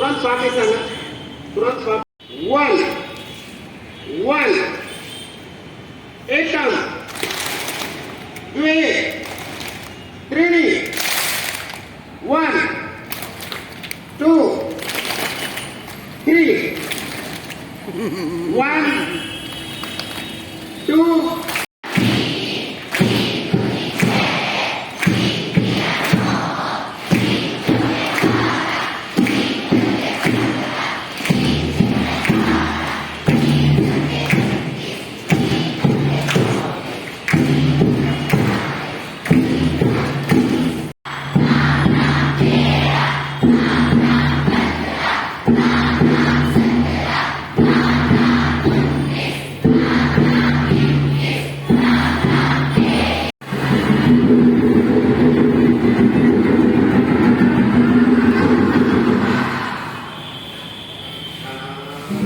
तुरंत पाठी सांगा. तुरंत पाठी. 1 1 एकम 2 3 1 2 3 1 2 Thank you.